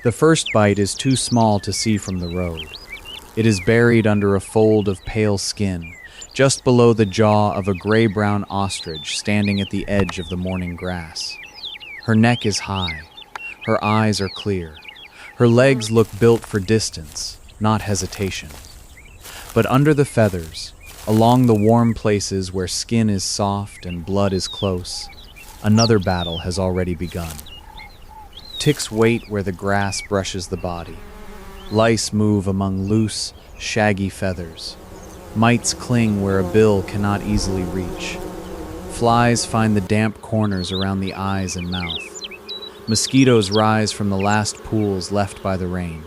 The first bite is too small to see from the road. It is buried under a fold of pale skin, just below the jaw of a gray-brown ostrich standing at the edge of the morning grass. Her neck is high. Her eyes are clear. Her legs look built for distance, not hesitation. But under the feathers, along the warm places where skin is soft and blood is close, another battle has already begun. Ticks wait where the grass brushes the body. Lice move among loose, shaggy feathers. Mites cling where a bill cannot easily reach. Flies find the damp corners around the eyes and mouth. Mosquitoes rise from the last pools left by the rain.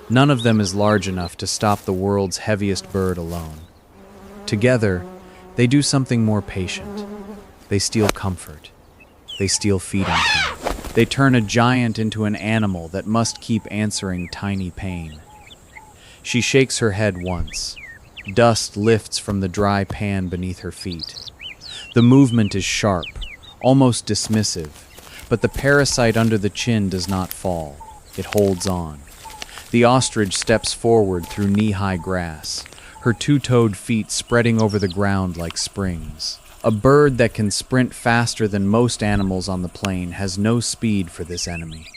None of them is large enough to stop the world's heaviest bird alone. Together, they do something more patient. They steal comfort. They steal feeding time. They turn a giant into an animal that must keep answering tiny pain. She shakes her head once. Dust lifts from the dry pan beneath her feet. The movement is sharp, almost dismissive, but the parasite under the chin does not fall. It holds on. The ostrich steps forward through knee-high grass, her two-toed feet spreading over the ground like springs. A bird that can sprint faster than most animals on the plain has no speed for this enemy.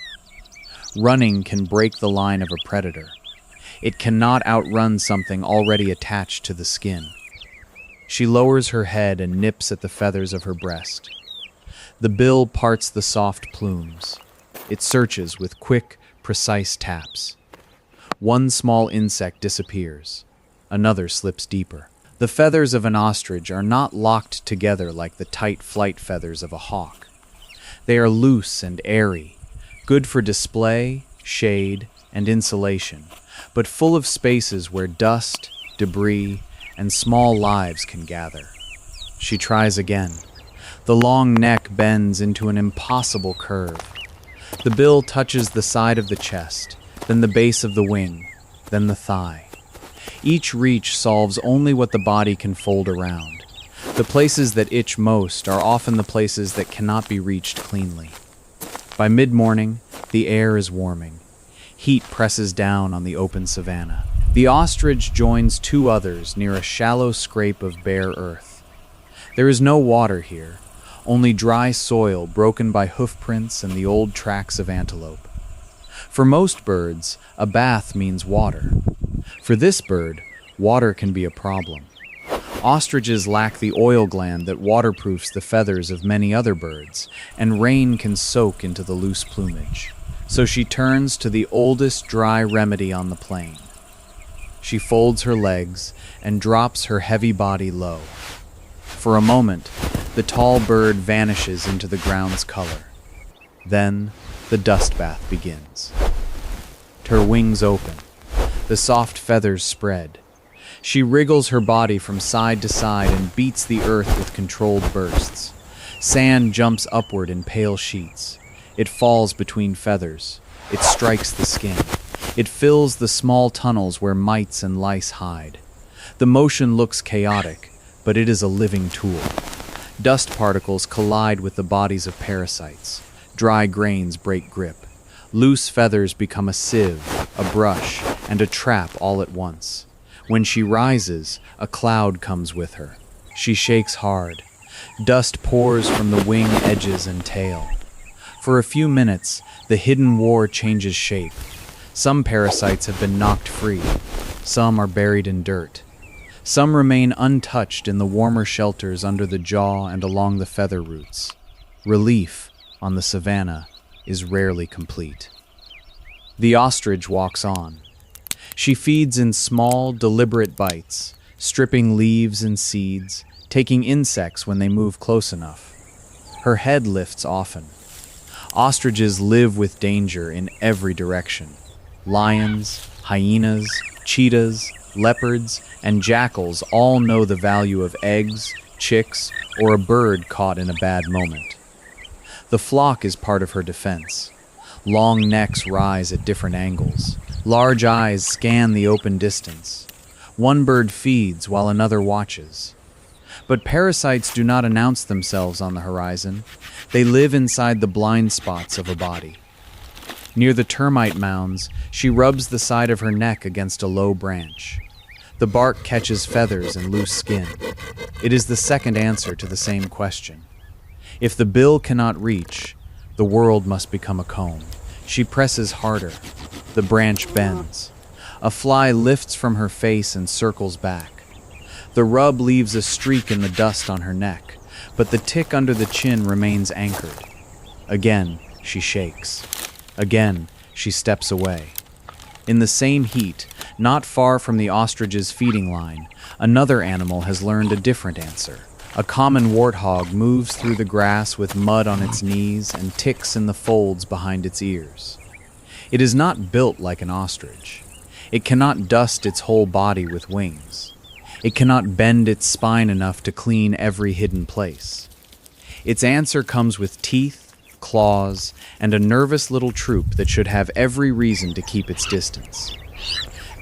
Running can break the line of a predator. It cannot outrun something already attached to the skin. She lowers her head and nips at the feathers of her breast. The bill parts the soft plumes. It searches with quick, precise taps. One small insect disappears. Another slips deeper. The feathers of an ostrich are not locked together like the tight flight feathers of a hawk. They are loose and airy, good for display, shade, and insulation, but full of spaces where dust, debris, and small lives can gather. She tries again. The long neck bends into an impossible curve. The bill touches the side of the chest, then the base of the wing, then the thigh. Each reach solves only what the body can fold around. The places that itch most are often the places that cannot be reached cleanly. By mid-morning, the air is warming. Heat presses down on the open savanna. The ostrich joins two others near a shallow scrape of bare earth. There is no water here, only dry soil broken by hoofprints and the old tracks of antelope. For most birds, a bath means water. For this bird, water can be a problem. Ostriches lack the oil gland that waterproofs the feathers of many other birds, and rain can soak into the loose plumage. So she turns to the oldest dry remedy on the plain. She folds her legs and drops her heavy body low. For a moment, the tall bird vanishes into the ground's color. Then, the dust bath begins. Her wings open. The soft feathers spread. She wriggles her body from side to side and beats the earth with controlled bursts. Sand jumps upward in pale sheets. It falls between feathers. It strikes the skin. It fills the small tunnels where mites and lice hide. The motion looks chaotic, but it is a living tool. Dust particles collide with the bodies of parasites. Dry grains break grip. Loose feathers become a sieve, a brush, and a trap all at once. When she rises, a cloud comes with her. She shakes hard. Dust pours from the wing edges and tail. For a few minutes, the hidden war changes shape. Some parasites have been knocked free. Some are buried in dirt. Some remain untouched in the warmer shelters under the jaw and along the feather roots. Relief, on the savanna, is rarely complete. The ostrich walks on. She feeds in small, deliberate bites, stripping leaves and seeds, taking insects when they move close enough. Her head lifts often. Ostriches live with danger in every direction. Lions, hyenas, cheetahs, leopards, and jackals all know the value of eggs, chicks, or a bird caught in a bad moment. The flock is part of her defense. Long necks rise at different angles. Large eyes scan the open distance. One bird feeds while another watches. But parasites do not announce themselves on the horizon. They live inside the blind spots of a body. Near the termite mounds, she rubs the side of her neck against a low branch. The bark catches feathers and loose skin. It is the second answer to the same question. If the bill cannot reach, the world must become a comb. She presses harder. The branch bends. A fly lifts from her face and circles back. The rub leaves a streak in the dust on her neck, but the tick under the chin remains anchored. Again, she shakes. Again, she steps away. In the same heat, not far from the ostrich's feeding line, another animal has learned a different answer. A common warthog moves through the grass with mud on its knees and ticks in the folds behind its ears. It is not built like an ostrich. It cannot dust its whole body with wings. It cannot bend its spine enough to clean every hidden place. Its answer comes with teeth, claws, and a nervous little troop that should have every reason to keep its distance.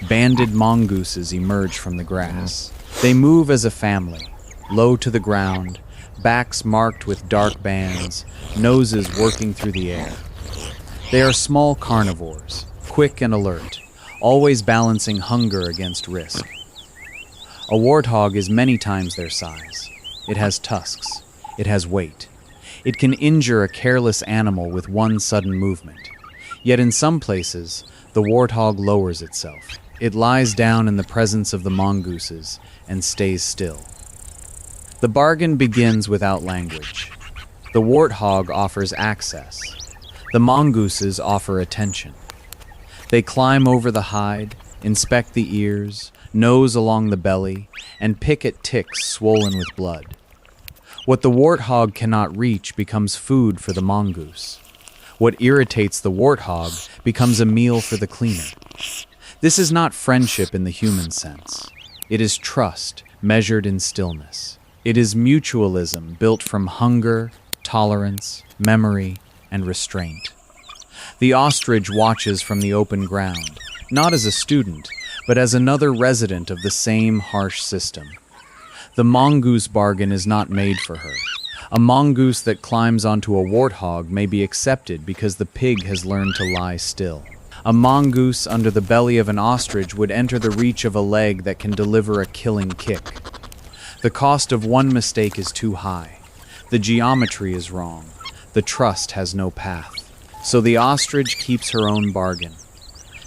Banded mongooses emerge from the grass. They move as a family, low to the ground, backs marked with dark bands, noses working through the air. They are small carnivores, quick and alert, always balancing hunger against risk. A warthog is many times their size. It has tusks. It has weight. It can injure a careless animal with one sudden movement. Yet in some places, the warthog lowers itself. It lies down in the presence of the mongooses and stays still. The bargain begins without language. The warthog offers access. The mongooses offer attention. They climb over the hide, inspect the ears, nose along the belly, and pick at ticks swollen with blood. What the warthog cannot reach becomes food for the mongoose. What irritates the warthog becomes a meal for the cleaner. This is not friendship in the human sense. It is trust measured in stillness. It is mutualism built from hunger, tolerance, memory, and restraint. The ostrich watches from the open ground, not as a student, but as another resident of the same harsh system. The mongoose bargain is not made for her. A mongoose that climbs onto a warthog may be accepted because the pig has learned to lie still. A mongoose under the belly of an ostrich would enter the reach of a leg that can deliver a killing kick. The cost of one mistake is too high. The geometry is wrong. The trust has no path. So the ostrich keeps her own bargain.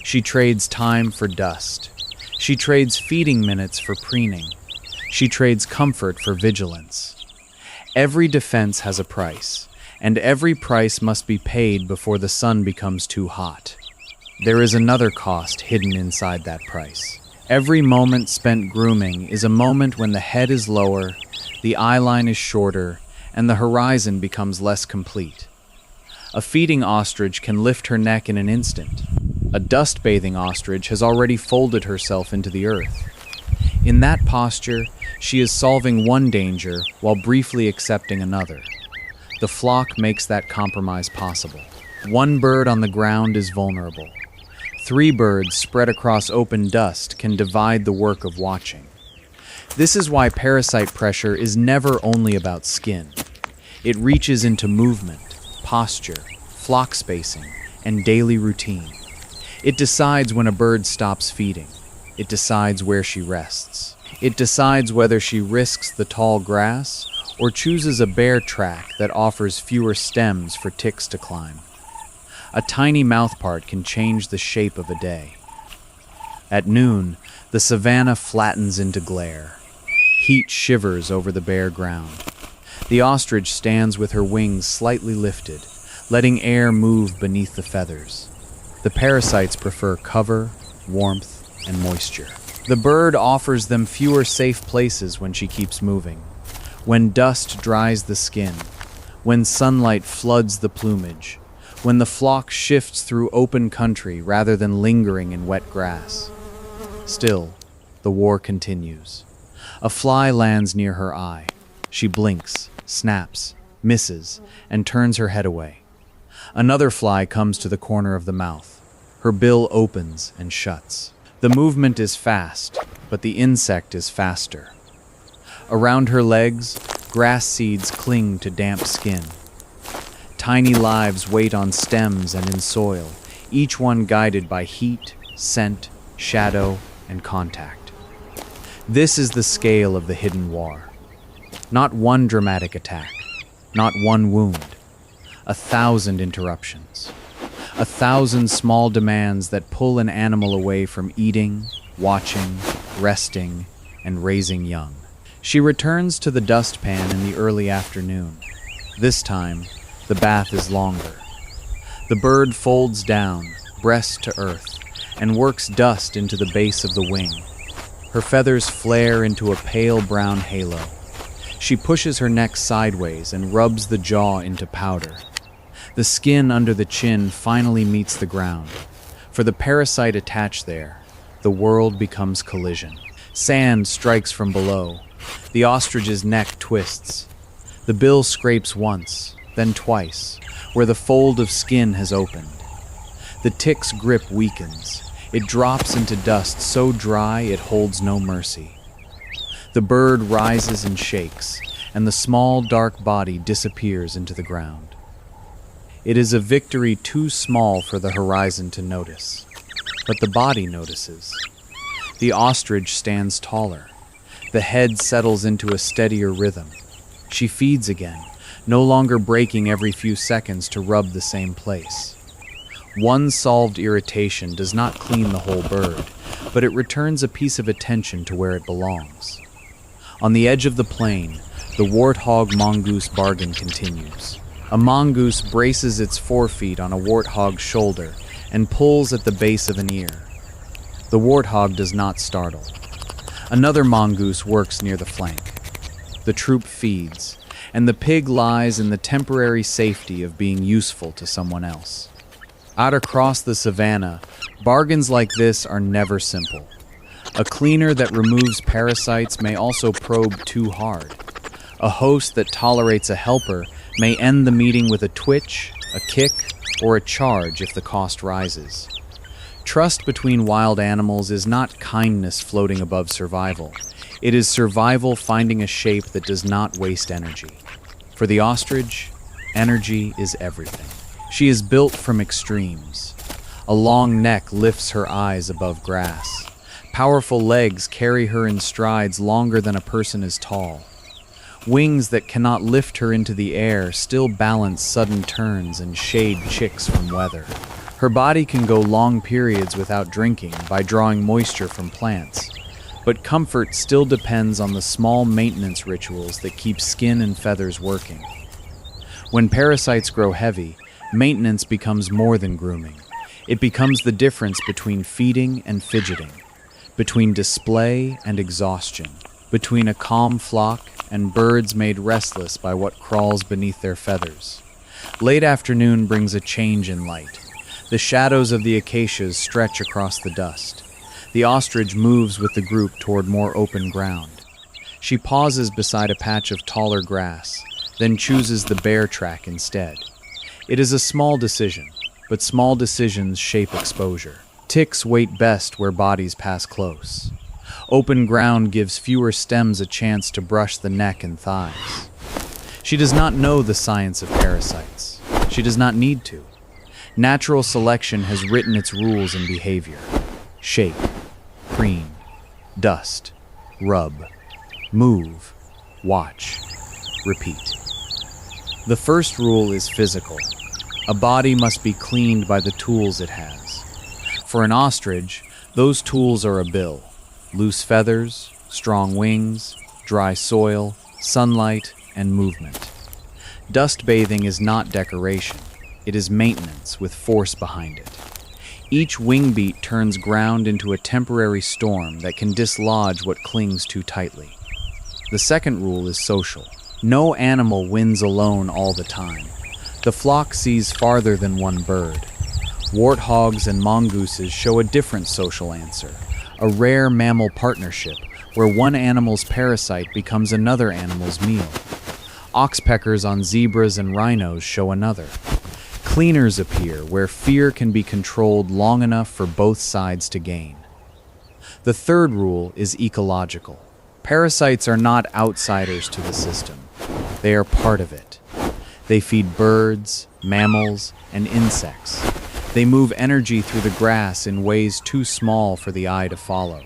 She trades time for dust. She trades feeding minutes for preening. She trades comfort for vigilance. Every defense has a price, and every price must be paid before the sun becomes too hot. There is another cost hidden inside that price. Every moment spent grooming is a moment when the head is lower, the eyeline is shorter, and the horizon becomes less complete. A feeding ostrich can lift her neck in an instant. A dust-bathing ostrich has already folded herself into the earth. In that posture, she is solving one danger while briefly accepting another. The flock makes that compromise possible. One bird on the ground is vulnerable. 3 birds spread across open dust can divide the work of watching. This is why parasite pressure is never only about skin. It reaches into movement, posture, flock spacing, and daily routine. It decides when a bird stops feeding. It decides where she rests. It decides whether she risks the tall grass or chooses a bare track that offers fewer stems for ticks to climb. A tiny mouthpart can change the shape of a day. At noon, the savanna flattens into glare. Heat shivers over the bare ground. The ostrich stands with her wings slightly lifted, letting air move beneath the feathers. The parasites prefer cover, warmth, and moisture. The bird offers them fewer safe places when she keeps moving. When dust dries the skin, when sunlight floods the plumage, when the flock shifts through open country rather than lingering in wet grass. Still, the war continues. A fly lands near her eye. She blinks, snaps, misses, and turns her head away. Another fly comes to the corner of the mouth. Her bill opens and shuts. The movement is fast, but the insect is faster. Around her legs, grass seeds cling to damp skin. Tiny lives wait on stems and in soil, each one guided by heat, scent, shadow, and contact. This is the scale of the hidden war. Not one dramatic attack, not one wound, 1,000 interruptions, 1,000 small demands that pull an animal away from eating, watching, resting, and raising young. She returns to the dustpan in the early afternoon. This time, the bath is longer. The bird folds down, breast to earth, and works dust into the base of the wing. Her feathers flare into a pale brown halo. She pushes her neck sideways and rubs the jaw into powder. The skin under the chin finally meets the ground. For the parasite attached there, the world becomes collision. Sand strikes from below. The ostrich's neck twists. The bill scrapes once, then twice, where the fold of skin has opened. The tick's grip weakens. It drops into dust so dry it holds no mercy. The bird rises and shakes, and the small dark body disappears into the ground. It is a victory too small for the horizon to notice, but the body notices. The ostrich stands taller. The head settles into a steadier rhythm. She feeds again, no longer breaking every few seconds to rub the same place. One solved irritation does not clean the whole bird, but it returns a piece of attention to where it belongs. On the edge of the plain, the warthog mongoose bargain continues. A mongoose braces its forefeet on a warthog's shoulder and pulls at the base of an ear. The warthog does not startle. Another mongoose works near the flank. The troop feeds, and the pig lies in the temporary safety of being useful to someone else. Out across the savanna, bargains like this are never simple. A cleaner that removes parasites may also probe too hard. A host that tolerates a helper may end the meeting with a twitch, a kick, or a charge if the cost rises. Trust between wild animals is not kindness floating above survival. It is survival finding a shape that does not waste energy. For the ostrich, energy is everything. She is built from extremes. A long neck lifts her eyes above grass. Powerful legs carry her in strides longer than a person is tall. Wings that cannot lift her into the air still balance sudden turns and shade chicks from weather. Her body can go long periods without drinking by drawing moisture from plants, but comfort still depends on the small maintenance rituals that keep skin and feathers working. When parasites grow heavy, maintenance becomes more than grooming. It becomes the difference between feeding and fidgeting, between display and exhaustion, between a calm flock and birds made restless by what crawls beneath their feathers. Late afternoon brings a change in light. The shadows of the acacias stretch across the dust. The ostrich moves with the group toward more open ground. She pauses beside a patch of taller grass, then chooses the bear track instead. It is a small decision, but small decisions shape exposure. Ticks wait best where bodies pass close. Open ground gives fewer stems a chance to brush the neck and thighs. She does not know the science of parasites. She does not need to. Natural selection has written its rules and behavior. Shake, preen, dust, rub, move, watch, repeat. The first rule is physical. A body must be cleaned by the tools it has. For an ostrich, those tools are a bill. Loose feathers, strong wings, dry soil, sunlight, and movement. Dust bathing is not decoration. It is maintenance with force behind it. Each wing beat turns ground into a temporary storm that can dislodge what clings too tightly. The second rule is social. No animal wins alone all the time. The flock sees farther than one bird. Warthogs and mongooses show a different social answer. A rare mammal partnership where one animal's parasite becomes another animal's meal. Oxpeckers on zebras and rhinos show another. Cleaners appear where fear can be controlled long enough for both sides to gain. The third rule is ecological. Parasites are not outsiders to the system. They are part of it. They feed birds, mammals, and insects. They move energy through the grass in ways too small for the eye to follow.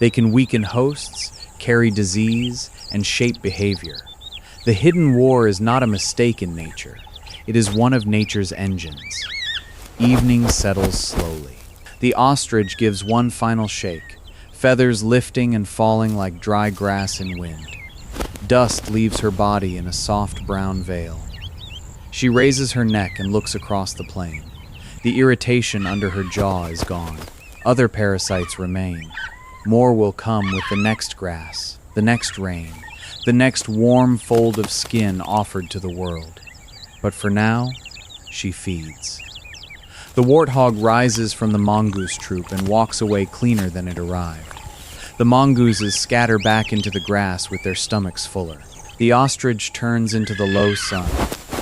They can weaken hosts, carry disease, and shape behavior. The hidden war is not a mistake in nature. It is one of nature's engines. Evening settles slowly. The ostrich gives one final shake, feathers lifting and falling like dry grass in wind. Dust leaves her body in a soft brown veil. She raises her neck and looks across the plain. The irritation under her jaw is gone. Other parasites remain. More will come with the next grass, the next rain, the next warm fold of skin offered to the world. But for now, she feeds. The warthog rises from the mongoose troop and walks away cleaner than it arrived. The mongooses scatter back into the grass with their stomachs fuller. The ostrich turns into the low sun,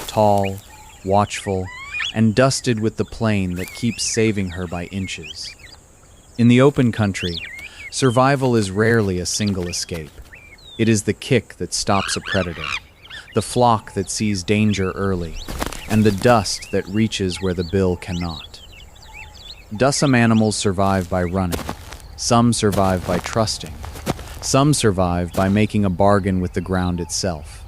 tall, watchful, and dusted with the plain that keeps saving her by inches. In the open country, survival is rarely a single escape. It is the kick that stops a predator, the flock that sees danger early, and the dust that reaches where the bill cannot. Some animals survive by running, some survive by trusting, some survive by making a bargain with the ground itself.